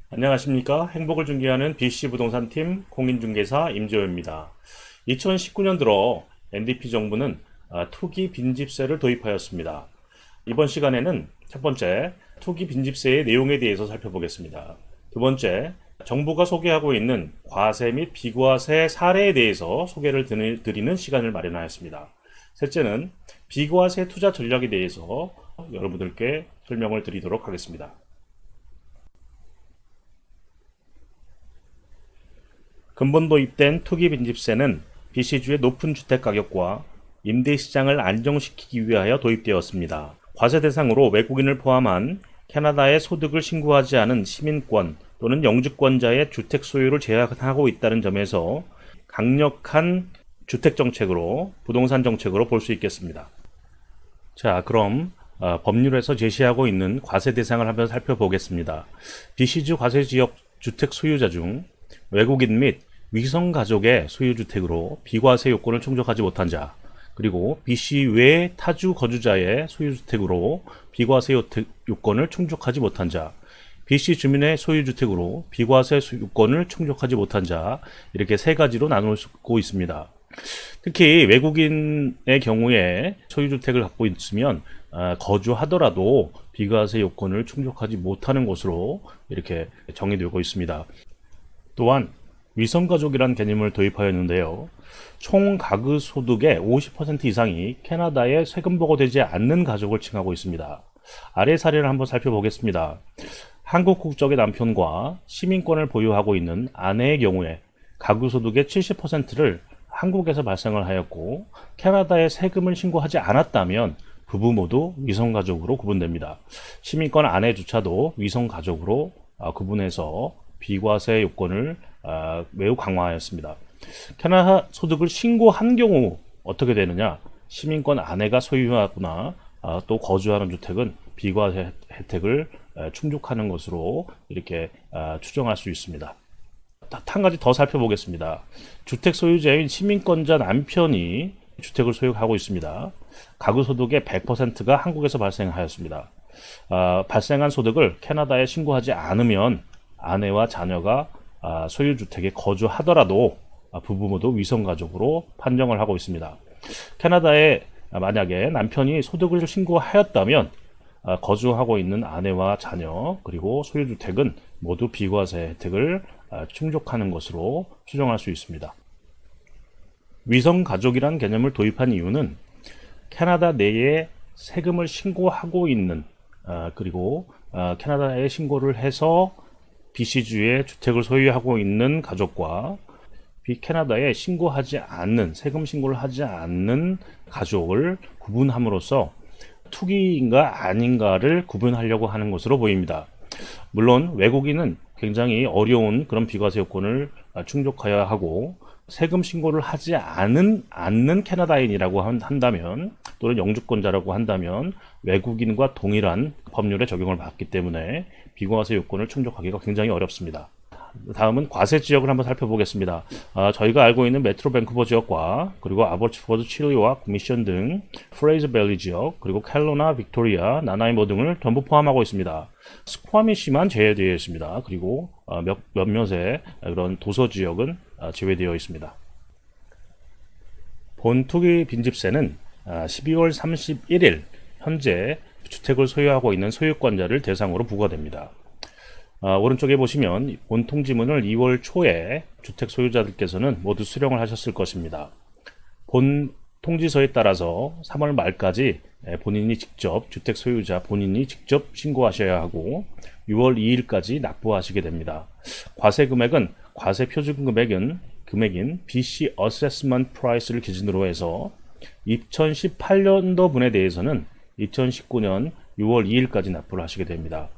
안녕하십니까. 행복을 중개하는 BC부동산팀 공인중개사 임재호입니다. 2019년 들어 NDP 정부는 투기 빈집세를 도입하였습니다. 이번 시간에는 첫 번째, 투기 빈집세의 내용에 대해서 살펴보겠습니다. 두 번째, 정부가 소개하고 있는 과세 및 비과세 사례에 대해서 소개를 드리는 시간을 마련하였습니다. 셋째는 비과세 투자 전략에 대해서 여러분들께 설명을 드리도록 하겠습니다. 근본 도입된 투기 빈집세는 BC주의 높은 주택가격과 임대시장을 안정시키기 위하여 도입되었습니다. 과세 대상으로 외국인을 포함한 캐나다에 소득을 신고하지 않은 시민권 또는 영주권자의 주택 소유를 제한하고 있다는 점에서 강력한 주택정책으로, 부동산 정책으로 볼 수 있겠습니다. 자, 그럼 법률에서 제시하고 있는 과세 대상을 한번 살펴보겠습니다. BC주 과세지역 주택 소유자 중 외국인 및 위성가족의 소유주택으로 비과세 요건을 충족하지 못한 자, 그리고 BC 외 타주 거주자의 소유주택으로 비과세 요건을 충족하지 못한 자, BC 주민의 소유주택으로 비과세 요건을 충족하지 못한 자, 이렇게 세 가지로 나누고 있습니다. 특히 외국인의 경우에 소유주택을 갖고 있으면 거주하더라도 비과세 요건을 충족하지 못하는 것으로 이렇게 정의되고 있습니다. 또한 위성가족이라는 개념을 도입하였는데요. 총 가구 소득의 50% 이상이 캐나다에 세금 보고되지 않는 가족을 칭하고 있습니다. 아래 사례를 한번 살펴보겠습니다. 한국 국적의 남편과 시민권을 보유하고 있는 아내의 경우에 가구 소득의 70%를 한국에서 발생을 하였고 캐나다에 세금을 신고하지 않았다면 부부 모두 위성가족으로 구분됩니다. 시민권 아내조차도 위성가족으로 구분해서 비과세 요건을 매우 강화하였습니다. 캐나다 소득을 신고한 경우 어떻게 되느냐? 시민권 아내가 소유하거나 또 거주하는 주택은 비과세 혜택을 충족하는 것으로 이렇게 추정할 수 있습니다. 한 가지 더 살펴보겠습니다. 주택 소유자인 시민권자 남편이 주택을 소유하고 있습니다. 가구 소득의 100%가 한국에서 발생하였습니다. 발생한 소득을 캐나다에 신고하지 않으면 아내와 자녀가 소유주택에 거주하더라도 부부 모두 위성가족으로 판정을 하고 있습니다. 캐나다에 만약에 남편이 소득을 신고하였다면 거주하고 있는 아내와 자녀 그리고 소유주택은 모두 비과세 혜택을 충족하는 것으로 추정할 수 있습니다. 위성가족이란 개념을 도입한 이유는 캐나다 내에 세금을 신고하고 있는 그리고 캐나다에 신고를 해서 BC주의 주택을 소유하고 있는 가족과 캐나다에 신고하지 않는, 세금 신고를 하지 않는 가족을 구분함으로써 투기인가 아닌가를 구분하려고 하는 것으로 보입니다. 물론 외국인은 굉장히 어려운 그런 비과세 요건을 충족해야 하고 세금 신고를 하지 않는 캐나다인이라고 한다면 또는 영주권자라고 한다면 외국인과 동일한 법률에 적용을 받기 때문에 비과세 요건을 충족하기가 굉장히 어렵습니다. 다음은 과세 지역을 한번 살펴보겠습니다. 저희가 알고 있는 메트로 밴쿠버 지역과 그리고 아버츠포드, 칠리와 미션 등 프레이저 밸리 지역 그리고 켈로나, 빅토리아, 나나이모 등을 전부 포함하고 있습니다. 스쿼미시만 제외되어 있습니다. 그리고 몇몇의 그런 도서 지역은 제외되어 있습니다. 본 투기 빈집세는 12월 31일 현재 주택을 소유하고 있는 소유권자를 대상으로 부과됩니다. 오른쪽에 보시면 본 통지문을 2월 초에 주택 소유자들께서는 모두 수령을 하셨을 것입니다. 본 통지서에 따라서 3월 말까지 본인이 직접 주택 소유자 본인이 직접 신고하셔야 하고 6월 2일까지 납부하시게 됩니다. 과세 금액은 과세 표준 금액인 BC 어세스먼트 프라이스를 기준으로 해서 2018년도 분에 대해서는 2019년 6월 2일까지 납부를 하시게 됩니다.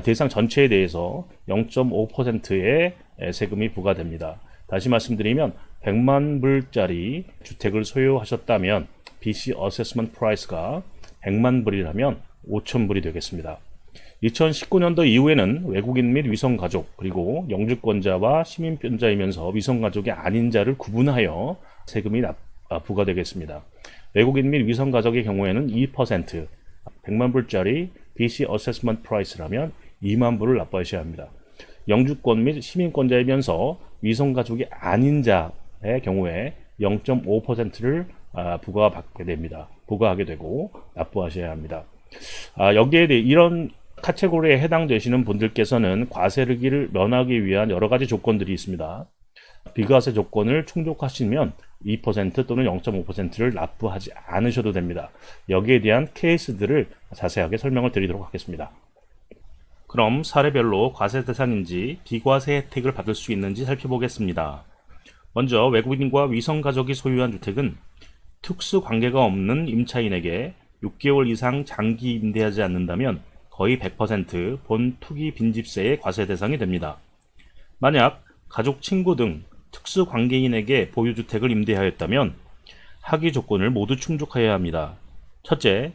대상 전체에 대해서 0.5%의 세금이 부과됩니다. 다시 말씀드리면 100만 불짜리 주택을 소유하셨다면 BC 어세스먼트 프라이스가 100만 불이라면 5천 불이 되겠습니다. 2019년도 이후에는 외국인 및 위성가족 그리고 영주권자와 시민권자이면서 위성가족이 아닌 자를 구분하여 세금이 부과되겠습니다. 외국인 및 위성가족의 경우에는 2%, 100만 불짜리 BC 어세스먼트 프라이스라면 2만 불을 납부하셔야 합니다. 영주권 및 시민권자이면서 위성가족이 아닌 자의 경우에 0.5%를 부과받게 됩니다. 부과하게 되고 납부하셔야 합니다. 여기에 대해 이런 카테고리에 해당되시는 분들께서는 과세를 면하기 위한 여러 가지 조건들이 있습니다. 비과세 조건을 충족하시면 2% 또는 0.5%를 납부하지 않으셔도 됩니다. 여기에 대한 케이스들을 자세하게 설명을 드리도록 하겠습니다. 그럼 사례별로 과세 대상인지 비과세 혜택을 받을 수 있는지 살펴보겠습니다. 먼저 외국인과 위성가족이 소유한 주택은 특수 관계가 없는 임차인에게 6개월 이상 장기 임대하지 않는다면 거의 100% 본 투기 빈집세의 과세 대상이 됩니다. 만약 가족, 친구 등 특수 관계인에게 보유주택을 임대하였다면 하기 조건을 모두 충족하여야 합니다. 첫째,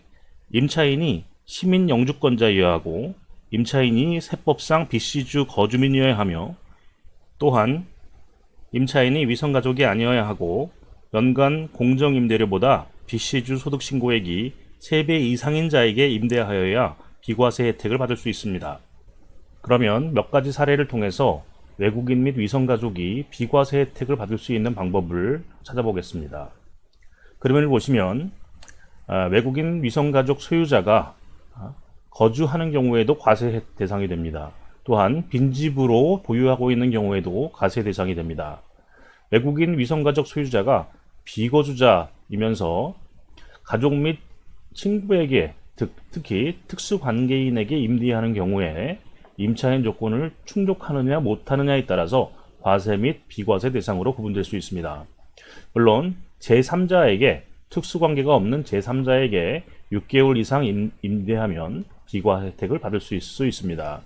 임차인이 시민 영주권자여야 하고 임차인이 세법상 BC주 거주민이어야 하며 또한 임차인이 위성가족이 아니어야 하고 연간 공정임대료보다 BC주 소득신고액이 3배 이상인 자에게 임대하여야 비과세 혜택을 받을 수 있습니다. 그러면 몇 가지 사례를 통해서 외국인 및 위성가족이 비과세 혜택을 받을 수 있는 방법을 찾아보겠습니다. 그림을 보시면 외국인 위성가족 소유자가 거주하는 경우에도 과세 대상이 됩니다. 또한 빈집으로 보유하고 있는 경우에도 과세 대상이 됩니다. 외국인 위성가족 소유자가 비거주자이면서 가족 및 친구에게 특히 특수관계인에게 임대하는 경우에 임차인 조건을 충족하느냐 못하느냐에 따라서 과세 및 비과세 대상으로 구분될 수 있습니다. 물론 제3자에게 특수관계가 없는 제3자에게 6개월 이상 임대하면 비과세 혜택을 받을 수 있습니다.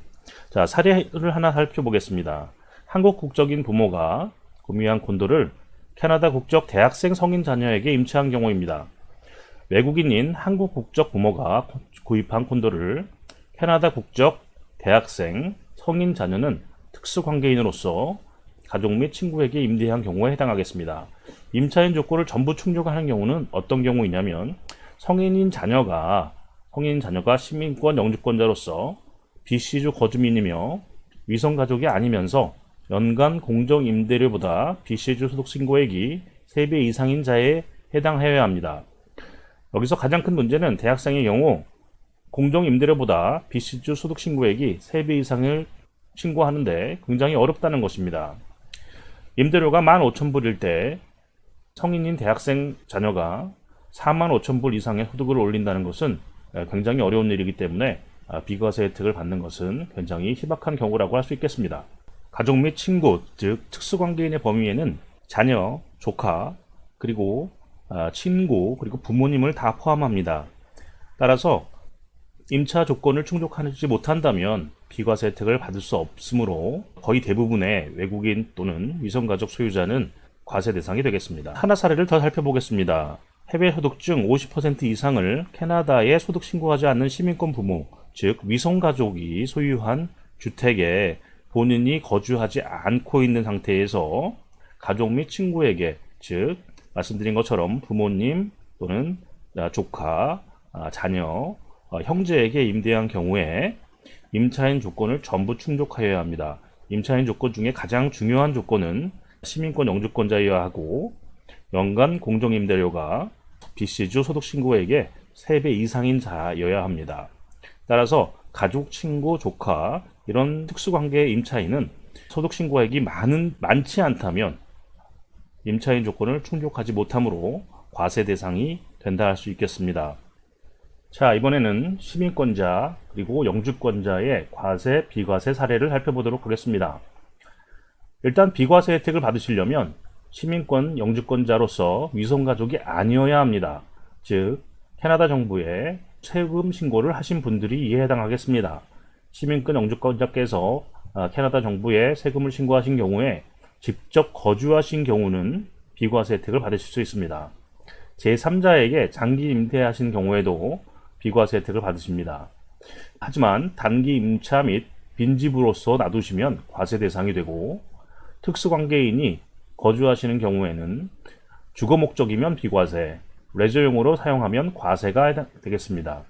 자, 사례를 하나 살펴보겠습니다. 한국 국적인 부모가 구매한 콘도를 캐나다 국적 대학생 성인 자녀에게 임차한 경우입니다. 외국인인 한국 국적 부모가 구입한 콘도를 캐나다 국적 대학생 성인 자녀는 특수관계인으로서 가족 및 친구에게 임대한 경우에 해당하겠습니다. 임차인 조건을 전부 충족하는 경우는 어떤 경우이냐면 성인인 자녀가 시민권 영주권자로서 BC주 거주민이며 위성가족이 아니면서 연간 공정임대료보다 BC주 소득신고액이 3배 이상인 자에 해당하여야 합니다. 여기서 가장 큰 문제는 대학생의 경우 공정임대료보다 BC주 소득신고액이 3배 이상을 신고하는데 굉장히 어렵다는 것입니다. 임대료가 15,000불일 때 성인인 대학생 자녀가 45,000불 이상의 소득을 올린다는 것은 굉장히 어려운 일이기 때문에 비과세 혜택을 받는 것은 굉장히 희박한 경우라고 할 수 있겠습니다. 가족 및 친구, 즉 특수관계인의 범위에는 자녀, 조카, 그리고 친구, 그리고 부모님을 다 포함합니다. 따라서 임차 조건을 충족하지 못한다면 비과세 혜택을 받을 수 없으므로 거의 대부분의 외국인 또는 위성가족 소유자는 과세 대상이 되겠습니다. 하나 사례를 더 살펴보겠습니다. 해외 소득 중 50% 이상을 캐나다에 소득 신고하지 않는 시민권 부모, 즉 위성가족이 소유한 주택에 본인이 거주하지 않고 있는 상태에서 가족 및 친구에게, 즉 말씀드린 것처럼 부모님 또는 조카, 자녀, 형제에게 임대한 경우에 임차인 조건을 전부 충족하여야 합니다. 임차인 조건 중에 가장 중요한 조건은 시민권 영주권자여야 하고 연간 공정임대료가 BC주 소득신고액의 3배 이상인 자여야 합니다. 따라서 가족, 친구, 조카 이런 특수관계의 임차인은 소득신고액이 많지 않다면 임차인 조건을 충족하지 못하므로 과세 대상이 된다 할 수 있겠습니다. 자, 이번에는 시민권자 그리고 영주권자의 과세, 비과세 사례를 살펴보도록 하겠습니다. 일단 비과세 혜택을 받으시려면 시민권 영주권자로서 위성가족이 아니어야 합니다. 즉 캐나다 정부에 세금 신고를 하신 분들이 이에 해당하겠습니다. 시민권 영주권자께서 캐나다 정부에 세금을 신고하신 경우에 직접 거주하신 경우는 비과세 혜택을 받으실 수 있습니다. 제3자에게 장기 임대하신 경우에도 비과세 혜택을 받으십니다. 하지만 단기 임차 및 빈집으로서 놔두시면 과세 대상이 되고 특수관계인이 거주하시는 경우에는 주거 목적이면 비과세, 레저용으로 사용하면 과세가 되겠습니다.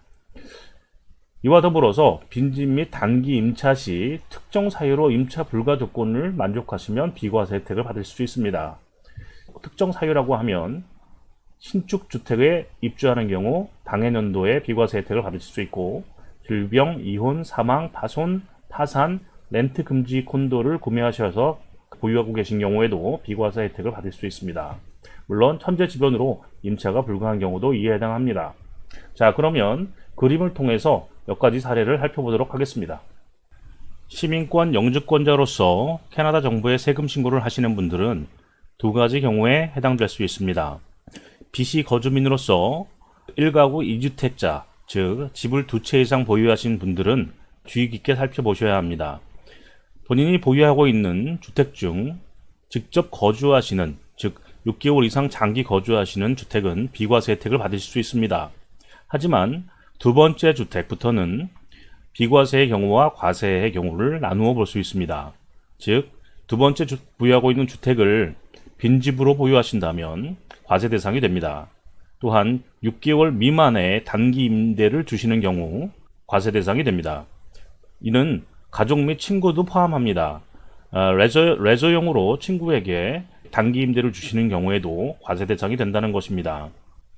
이와 더불어서 빈집 및 단기 임차 시 특정 사유로 임차 불가 조건을 만족하시면 비과세 혜택을 받을 수 있습니다. 특정 사유라고 하면 신축 주택에 입주하는 경우 당해년도에 비과세 혜택을 받을 수 있고, 질병, 이혼, 사망, 파손, 파산, 렌트 금지 콘도를 구매하셔서 보유하고 계신 경우에도 비과세 혜택을 받을 수 있습니다. 물론 천재지변으로 임차가 불가한 경우도 이에 해당합니다. 자, 그러면 그림을 통해서 몇 가지 사례를 살펴보도록 하겠습니다. 시민권 영주권자로서 캐나다 정부에 세금 신고를 하시는 분들은 두 가지 경우에 해당될 수 있습니다. BC 거주민으로서 1가구 2주택자, 즉 집을 두 채 이상 보유하신 분들은 주의 깊게 살펴보셔야 합니다. 본인이 보유하고 있는 주택 중 직접 거주하시는, 즉 6개월 이상 장기 거주하시는 주택은 비과세 혜택을 받으실 수 있습니다. 하지만 두 번째 주택부터는 비과세의 경우와 과세의 경우를 나누어 볼 수 있습니다. 즉, 두 번째 보유하고 있는 주택을 빈집으로 보유하신다면 과세 대상이 됩니다. 또한 6개월 미만의 단기 임대를 주시는 경우 과세 대상이 됩니다. 이는 가족 및 친구도 포함합니다. 레저용으로 친구에게 단기 임대를 주시는 경우에도 과세 대상이 된다는 것입니다.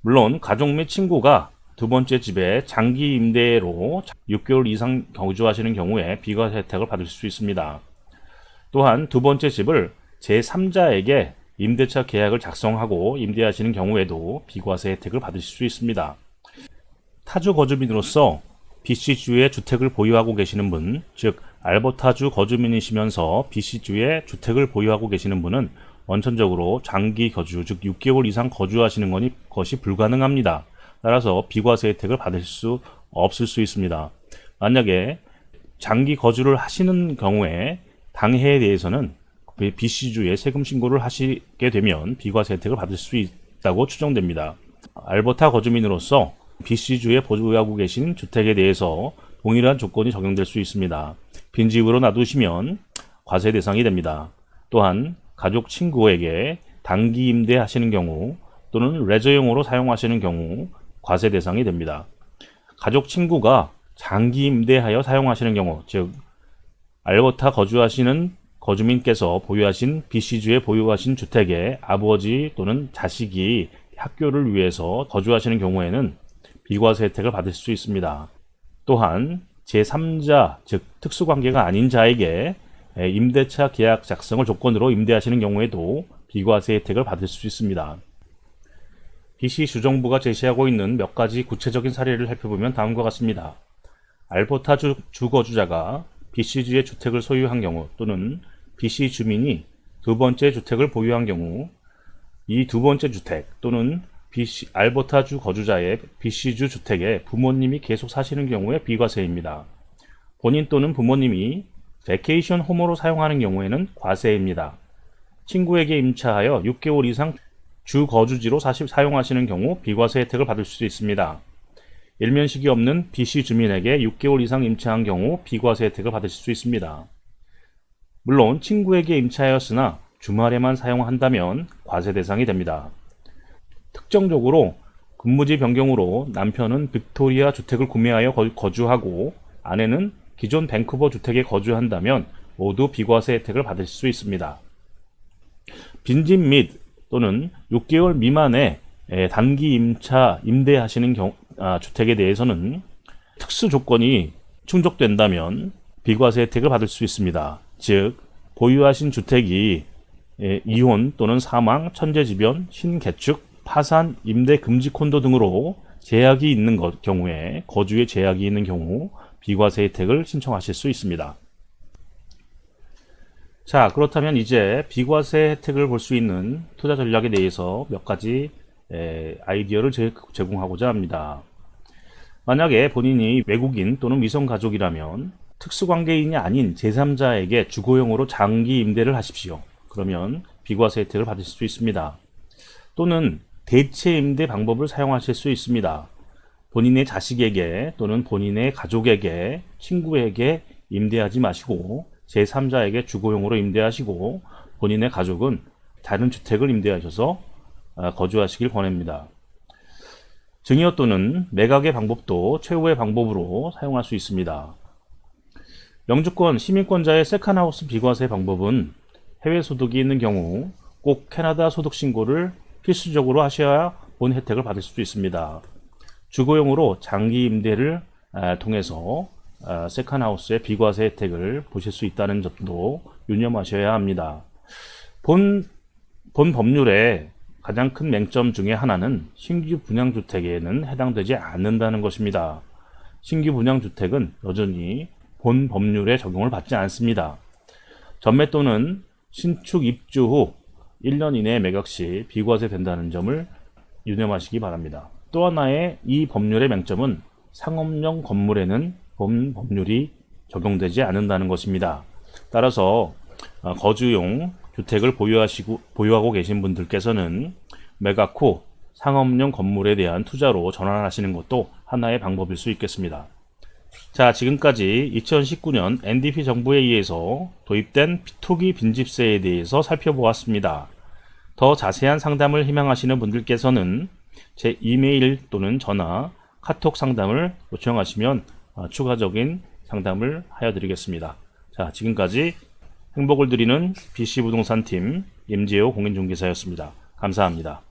물론 가족 및 친구가 두 번째 집에 장기 임대로 6개월 이상 거주하시는 경우에 비과세 혜택을 받을 수 있습니다. 또한 두 번째 집을 제3자에게 임대차 계약을 작성하고 임대하시는 경우에도 비과세 혜택을 받으실 수 있습니다. 타주 거주민으로서 BC주에 주택을 보유하고 계시는 분, 즉 알버타주 거주민이시면서 BC주에 주택을 보유하고 계시는 분은 원천적으로 장기 거주, 즉 6개월 이상 거주하시는 것이 불가능합니다. 따라서 비과세 혜택을 받을 수 없을 수 있습니다. 만약에 장기 거주를 하시는 경우에 당해에 대해서는 BC주에 세금 신고를 하시게 되면 비과세 혜택을 받을 수 있다고 추정됩니다. 알버타 거주민으로서 BC주에 보유하고 계신 주택에 대해서 동일한 조건이 적용될 수 있습니다. 빈집으로 놔두시면 과세 대상이 됩니다. 또한 가족 친구에게 단기 임대하시는 경우 또는 레저용으로 사용하시는 경우 과세 대상이 됩니다. 가족 친구가 장기 임대하여 사용하시는 경우, 즉 알버타 거주하시는 거주민께서 보유하신 BC주에 보유하신 주택에 아버지 또는 자식이 학교를 위해서 거주하시는 경우에는 비과세 혜택을 받을 수 있습니다. 또한 제3자, 즉 특수관계가 아닌 자에게 임대차 계약 작성을 조건으로 임대하시는 경우에도 비과세 혜택을 받을 수 있습니다. BC 주정부가 제시하고 있는 몇 가지 구체적인 사례를 살펴보면 다음과 같습니다. 알버타 주거주자가 BC주의 주택을 소유한 경우 또는 BC 주민이 두 번째 주택을 보유한 경우 이 두 번째 주택 또는 알버타 주 거주자의 BC주 주택에 부모님이 계속 사시는 경우에 비과세입니다. 본인 또는 부모님이 베케이션 홈으로 사용하는 경우에는 과세입니다. 친구에게 임차하여 6개월 이상 주 거주지로 사용하시는 경우 비과세 혜택을 받을 수 있습니다. 일면식이 없는 BC 주민에게 6개월 이상 임차한 경우 비과세 혜택을 받으실 수 있습니다. 물론 친구에게 임차하였으나 주말에만 사용한다면 과세 대상이 됩니다. 특정적으로 근무지 변경으로 남편은 빅토리아 주택을 구매하여 거주하고 아내는 기존 밴쿠버 주택에 거주한다면 모두 비과세 혜택을 받을 수 있습니다. 빈집 및 또는 6개월 미만의 단기 임대하시는 주택에 대해서는 특수 조건이 충족된다면 비과세 혜택을 받을 수 있습니다. 즉 보유하신 주택이 이혼 또는 사망, 천재지변, 신개축, 파산, 임대 금지 콘도 등으로 제약이 있는 경우에 거주에 제약이 있는 경우 비과세 혜택을 신청하실 수 있습니다. 자, 그렇다면 이제 비과세 혜택을 볼 수 있는 투자 전략에 대해서 몇 가지 아이디어를 제공하고자 합니다. 만약에 본인이 외국인 또는 위성 가족이라면 특수관계인이 아닌 제3자에게 주거용으로 장기 임대를 하십시오. 그러면 비과세 혜택을 받을 수 있습니다. 또는 대체 임대 방법을 사용하실 수 있습니다. 본인의 자식에게 또는 본인의 가족에게, 친구에게 임대하지 마시고 제3자에게 주거용으로 임대하시고 본인의 가족은 다른 주택을 임대하셔서 거주하시길 권합니다. 증여 또는 매각의 방법도 최후의 방법으로 사용할 수 있습니다. 영주권 시민권자의 세컨하우스 비과세 방법은 해외 소득이 있는 경우 꼭 캐나다 소득 신고를 필수적으로 하셔야 본 혜택을 받을 수 있습니다. 주거용으로 장기 임대를 통해서 세컨하우스의 비과세 혜택을 보실 수 있다는 점도 유념하셔야 합니다. 본 법률의 가장 큰 맹점 중에 하나는 신규 분양주택에는 해당되지 않는다는 것입니다. 신규 분양주택은 여전히 본 법률에 적용을 받지 않습니다. 전매 또는 신축 입주 후 1년 이내에 매각 시 비과세 된다는 점을 유념하시기 바랍니다. 또 하나의 이 법률의 맹점은 상업용 건물에는 본 법률이 적용되지 않는다는 것입니다. 따라서 거주용 주택을 보유하고 계신 분들께서는 매각 후 상업용 건물에 대한 투자로 전환하시는 것도 하나의 방법일 수 있겠습니다. 자, 지금까지 2019년 NDP 정부에 의해서 도입된 토기 빈집세에 대해서 살펴보았습니다. 더 자세한 상담을 희망하시는 분들께서는 제 이메일 또는 전화, 카톡 상담을 요청하시면 추가적인 상담을 하여 드리겠습니다. 자, 지금까지 행복을 드리는 BC부동산팀 임재호 공인중개사였습니다. 감사합니다.